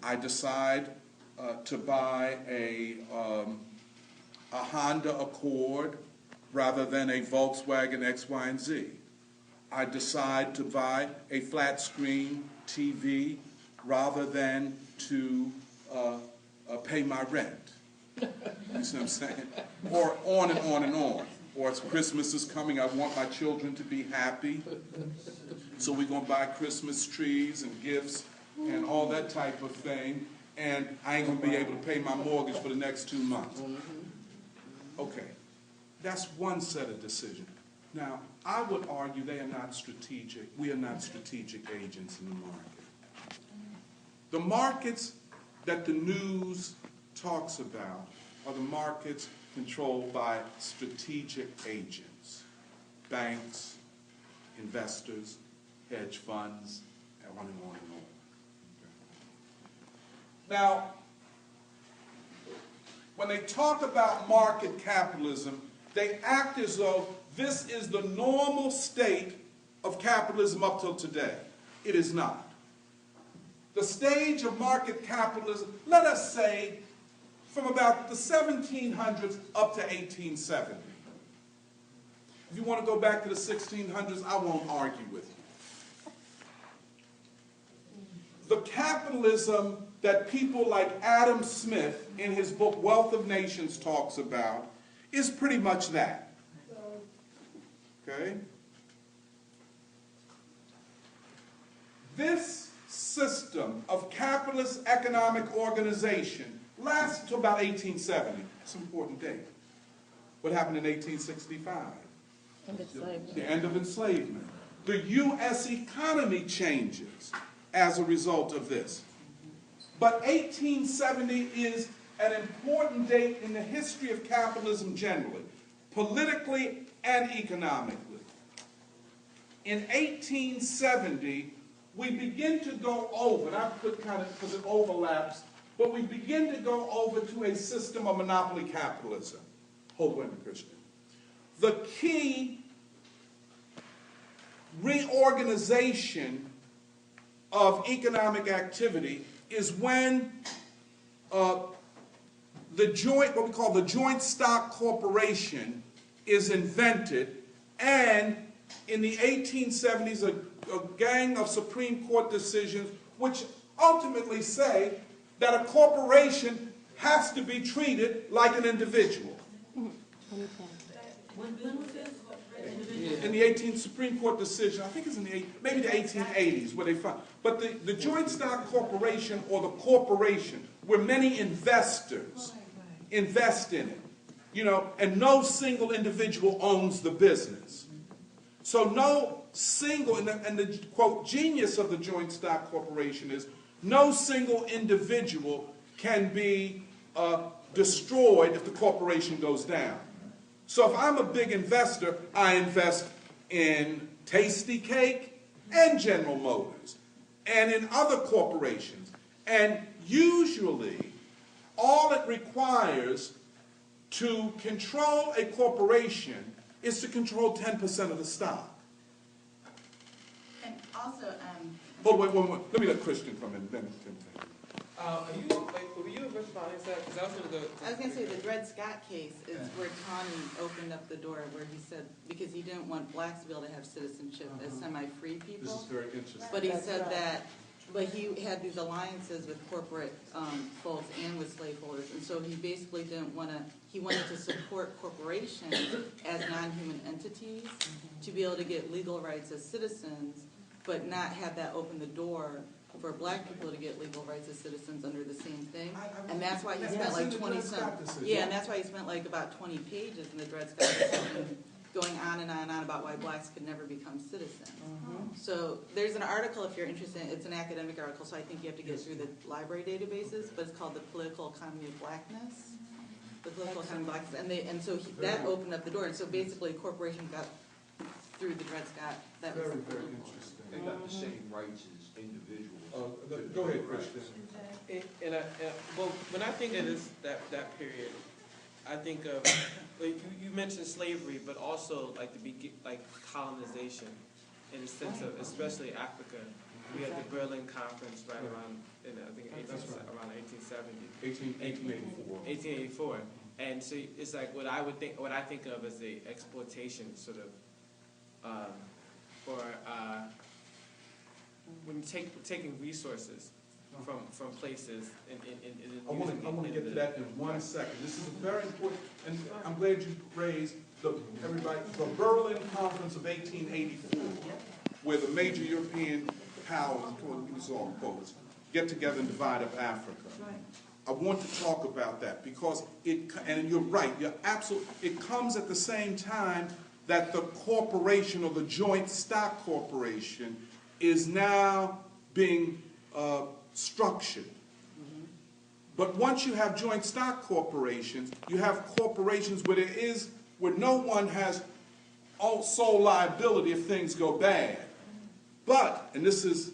I decide to buy a Honda Accord rather than a Volkswagen X, Y, and Z. I decide to buy a flat screen TV rather than to pay my rent. You see what I'm saying? Or on and on and on. Or as Christmas is coming, I want my children to be happy. So we're going to buy Christmas trees and gifts and all that type of thing. And I ain't going to be able to pay my mortgage for the next 2 months. Okay. That's one set of decisions. Now, I would argue they are not strategic. We are not strategic agents in the market. The markets that the news talks about are the markets controlled by strategic agents, banks, investors, hedge funds, and on and on and on. Now, when they talk about market capitalism, they act as though this is the normal state of capitalism up till today. It is not. The stage of market capitalism, let us say, from about the 1700s up to 1870. If you want to go back to the 1600s, I won't argue with you. The capitalism that people like Adam Smith in his book Wealth of Nations talks about is pretty much that. Okay? This system of capitalist economic organization lasts until about 1870. It's an important date. What happened in 1865? End of slavery. The end of enslavement. The U.S. economy changes as a result of this. But 1870 is an important date in the history of capitalism generally, politically and economically. In 1870, we begin to go over, and I put kind of because it overlaps, but we begin to go over to a system of monopoly capitalism. Hold on, Christian. The key reorganization of economic activity is when the joint, what we call the joint stock corporation, is invented, and in the 1870s, a gang of Supreme Court decisions which ultimately say that a corporation has to be treated like an individual. In the 18th Supreme Court decision, I think it's in maybe the 1880s where they found. But the joint stock corporation, or the corporation, where many investors invest in it, you know, and no single individual owns the business. So no single, and the quote, genius of the joint stock corporation is no single individual can be destroyed if the corporation goes down. So if I'm a big investor, I invest in Tasty Cake and General Motors and in other corporations. And usually, all it requires to control a corporation is to control 10% of the stock. And also, Hold on, wait. Let me let Christian come in. Then were you responding to that? Because I was going to say the Dred Scott case is where Tawney opened up the door, where he said, because he didn't want blacks to be able to have citizenship as semi-free people. This is very interesting. But he said that, but he had these alliances with corporate folks and with slaveholders, and so he basically didn't want to, he wanted to support corporations as non-human entities to be able to get legal rights as citizens, but not have that open the door for black people to get legal rights as citizens under the same thing. And that's why he spent like 20 some, and that's why he spent like about 20 pages in the Dred Scott decision going on and on and on about why blacks could never become citizens. So there's an article, if you're interested, it's an academic article, so I think you have to get through the library databases, but it's called The Political Economy of Blackness. The Political Economy of Blackness. And so that opened up the door. And so basically corporations got through the Dred Scott. That was very interesting. They got the same rights as individuals. Go ahead, Christian. Well, when I think of this, that period, I think of, like, you mentioned slavery, but also like colonization, in the sense of especially Africa. We had the Berlin Conference right around in I think 1870. 1870? 1884. 1884. And so it's like what I think of as the exploitation sort of, when taking resources from places and I want to get to that in 1 second. This is very important, and I'm glad you raised the Berlin Conference of 1884, where the major European powers, get together and divide up Africa. I want to talk about that because and you're right, you're absolutely, it comes at the same time that the corporation or the joint stock corporation is now being structured. But once you have joint stock corporations, you have corporations where no one has sole liability if things go bad. But, and this is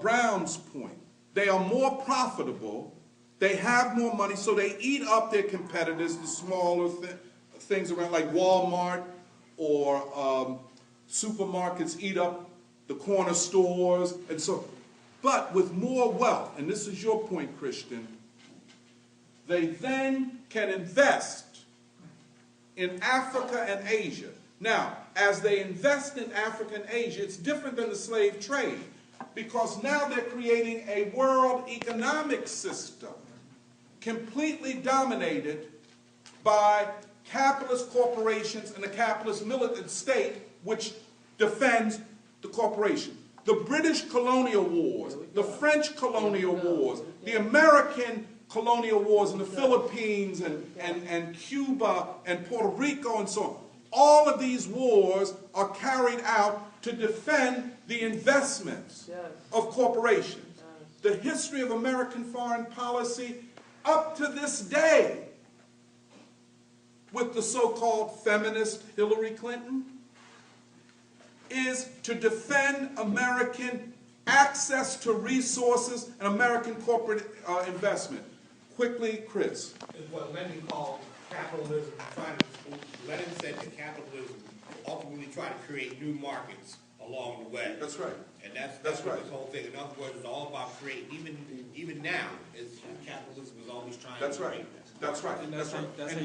Brown's point, they are more profitable, they have more money, so they eat up their competitors, the smaller things around like Walmart or supermarkets eat up the corner stores, and so. But with more wealth, and this is your point, Christian, they then can invest in Africa and Asia. Now, as they invest in Africa and Asia, it's different than the slave trade, because now they're creating a world economic system completely dominated by capitalist corporations and the capitalist militant state, which defends the corporation. The British colonial wars, the French colonial wars, the American colonial wars in the Philippines and Cuba and Puerto Rico and so on. All of these wars are carried out to defend the investments of corporations. The history of American foreign policy up to this day, with the so-called feminist Hillary Clinton, is to defend American access to resources and American corporate investment. Quickly, Chris. Is what Lenin called capitalism. Lenin said that capitalism ultimately try to create new markets along the way. That's right. And that's right. This whole thing. In other words, it's all about creating. Even now, capitalism is always trying. That's to right. create. That's right. That's right. And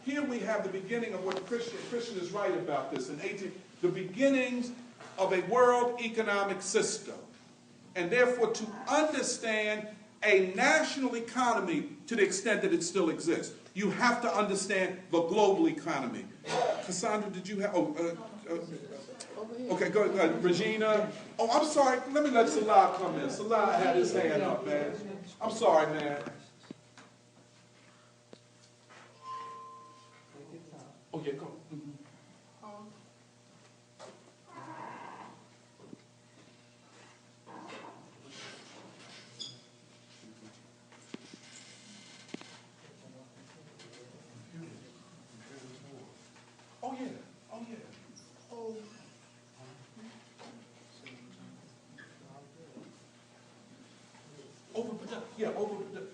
here we have the beginning of what Christian is right about this. The beginnings of a world economic system. And therefore, to understand a national economy to the extent that it still exists, you have to understand the global economy. Cassandra, did you have... okay, go ahead. Regina. Oh, I'm sorry. Let me let Salah come in. Salah had his hand up, man. I'm sorry, man. Oh, yeah, go. Oh, yeah. Oh, yeah. Oh. Overproduction. Yeah, overproduction.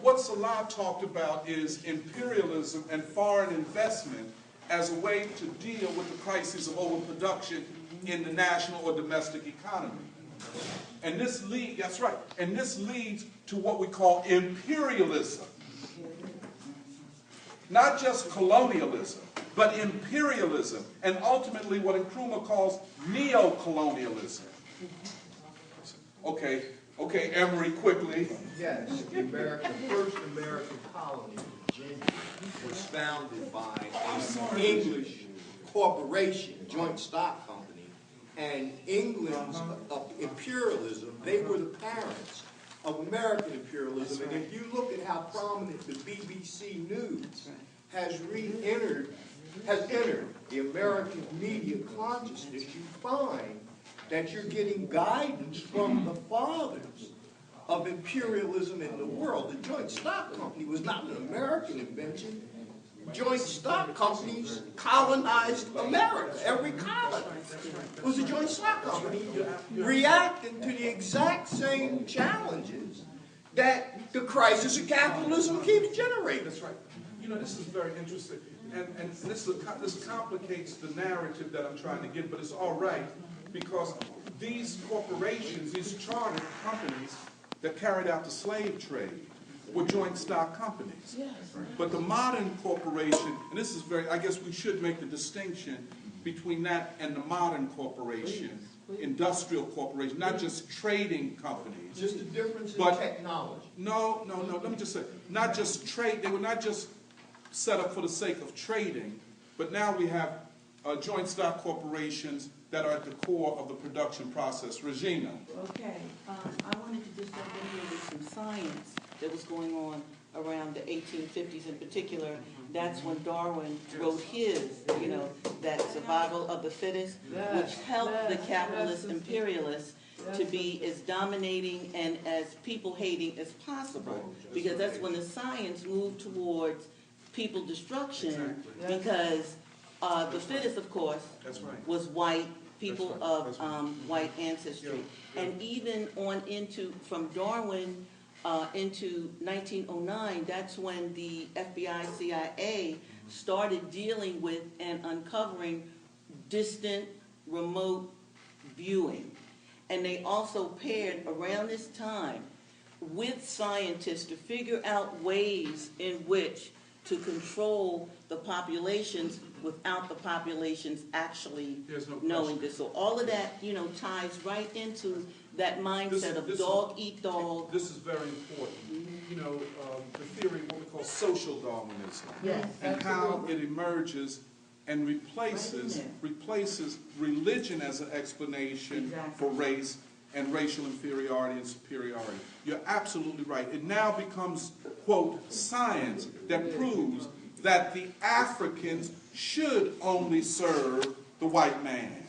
What Salah talked about is imperialism and foreign investment as a way to deal with the crisis of overproduction in the national or domestic economy. And this that's right. And this leads to what we call imperialism. Not just colonialism, but imperialism, and ultimately what Nkrumah calls neo-colonialism. Okay, Emory, quickly. Yes, the first American colony, Virginia, was founded by an English corporation, joint stock company, and England's imperialism, they were the parents of American imperialism. And if you look at how prominent the BBC News has entered the American media consciousness, you find that you're getting guidance from the fathers of imperialism in the world. The joint stock company was not an American invention. Joint stock companies colonized America. Every colony was a joint stock company reacting to the exact same challenges that the crisis of capitalism keeps generating. That's right. You know, this is very interesting. And this complicates the narrative that I'm trying to give, but it's all right, because these corporations, these chartered companies, that carried out the slave trade were joint stock companies. Yes. But the modern corporation, and this is very, I guess we should make the distinction between that and the modern corporation, industrial corporation, not just trading companies. Just the difference in But- technology. No, let me just say, not just trade, they were not just set up for the sake of trading, but now we have joint stock corporations that are at the core of the production process. Regina. Okay, I wanted to just jump in here with some science that was going on around the 1850s in particular. That's when Darwin wrote his, that survival of the fittest, which helped the capitalist imperialists to be as dominating and as people-hating as possible. Because that's when the science moved towards people destruction, because the fittest, of course, That's right. was white, people That's right. of That's right. white ancestry. And even on into, from Darwin into 1909, that's when the FBI, CIA started dealing with and uncovering distant, remote viewing. And they also paired around this time with scientists to figure out ways in which to control the populations without the populations actually There's no knowing question. this. So all of that, ties right into that mindset of This- dog eat dog. This is very important. The theory, what we call social Darwinism. Yes, And how it emerges and replaces religion as an explanation for race and racial inferiority and superiority. You're absolutely right. It now becomes, quote, science that proves that the Africans should only serve the white man.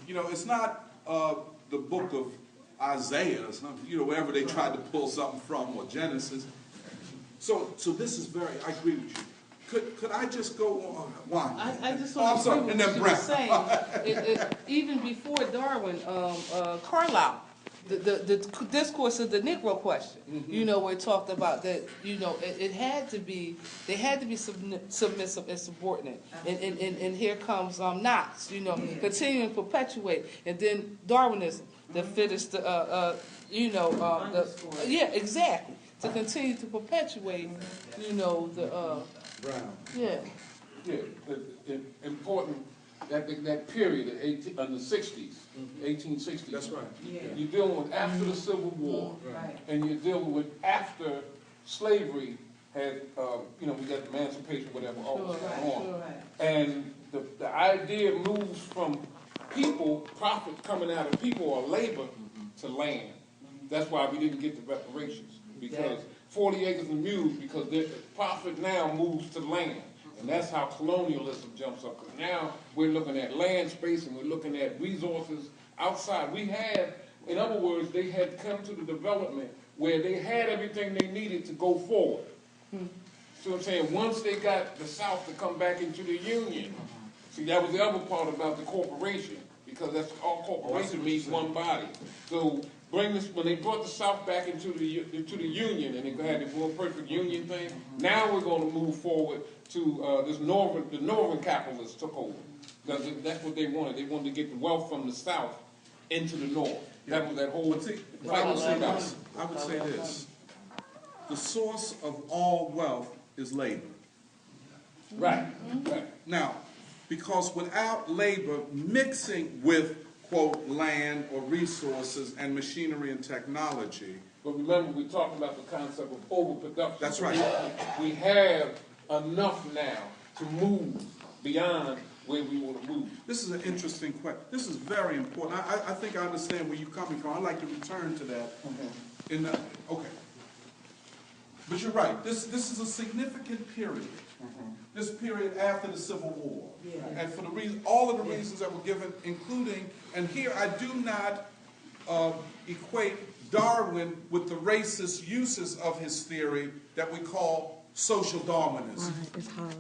It's not the book of Isaiah or something, wherever they tried to pull something from, or Genesis. So this is very, I agree with you. Could I just go on? Why? I just I'm want to sorry, agree and with then what you were Brent. saying. Even before Darwin, Carlyle, the discourse of the Negro question, where it talked about that, it had to be, they had to be submissive and subordinate. And here comes Knox, continuing to perpetuate. And then Darwinism, the fittest, yeah, exactly. To continue to perpetuate, Brown. yeah. Yeah, important, that period, in the 60s, 1860s. That's right. You're dealing with after the Civil War, and you're dealing with after slavery had, we got emancipation, whatever, all was going on. And the idea moves from people, profit coming out of people or labor, to land. That's why we didn't get the reparations, because 40 acres and mules, because the profit now moves to land. And that's how colonialism jumps up. Because now we're looking at land space and we're looking at resources outside. We had, in other words, they had come to the development where they had everything they needed to go forward. So I'm saying, once they got the South to come back into the Union, see, that was the other part about the corporation, because that's all corporation means one body. So when they brought the South back into the Union, and they had the more perfect Union thing, now we're going to move forward to the northern capitalists took over. That's what they wanted. They wanted to get the wealth from the South into the North. That was that whole But I would say this. The source of all wealth is labor. Right. Now, because without labor mixing with, quote, land or resources and machinery and technology. But remember, we talked about the concept of overproduction. That's right. We have enough now to move beyond where we want to move. This is an interesting question. This is very important. I think I understand where you're coming from. I'd like to return to that. Okay. But you're right. This is a significant period. This period after the Civil War. And for the reason, all of the reasons that were given, including, and here I do not equate Darwin with the racist uses of his theory that we call social Darwinism. It's hard.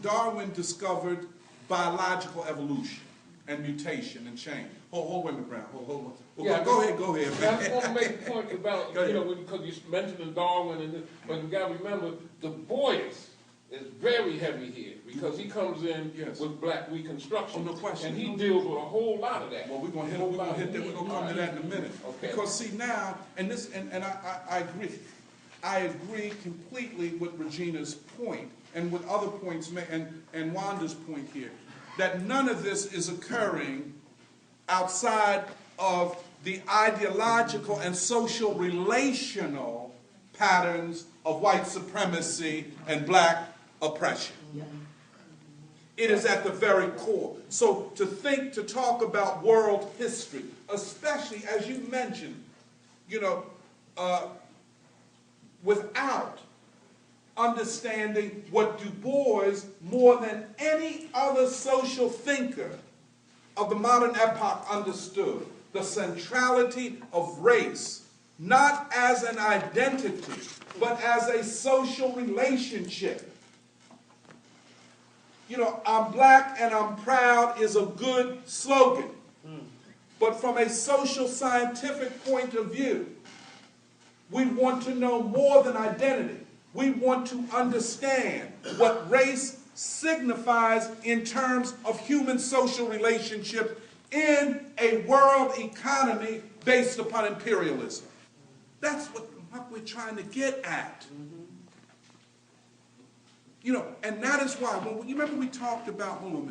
Darwin discovered biological evolution and mutation and change. Hold a minute, Brown. Hold on. Yeah, Go ahead, I just man. want to make a point about, because you mentioned Darwin, but you got to remember, the Boyers is very heavy here, because he comes in Yes. with Black Reconstruction. Oh, no question. And he deals with a whole lot of that. Well, we're gonna hit that, we're gonna come to that in a minute. Okay. Because see now, and I agree completely with Regina's point, and with other points, and Wanda's point here, that none of this is occurring outside of the ideological and social relational patterns of white supremacy and black oppression. It is at the very core. So to talk about world history, especially as you mentioned, without understanding what Du Bois, more than any other social thinker of the modern epoch, understood, the centrality of race, not as an identity, but as a social relationship. I'm black and I'm proud is a good slogan. But from a social scientific point of view, we want to know more than identity. We want to understand what race signifies in terms of human social relationship in a world economy based upon imperialism. That's what we're trying to get at. And that is why, you remember we talked about, hold on a minute.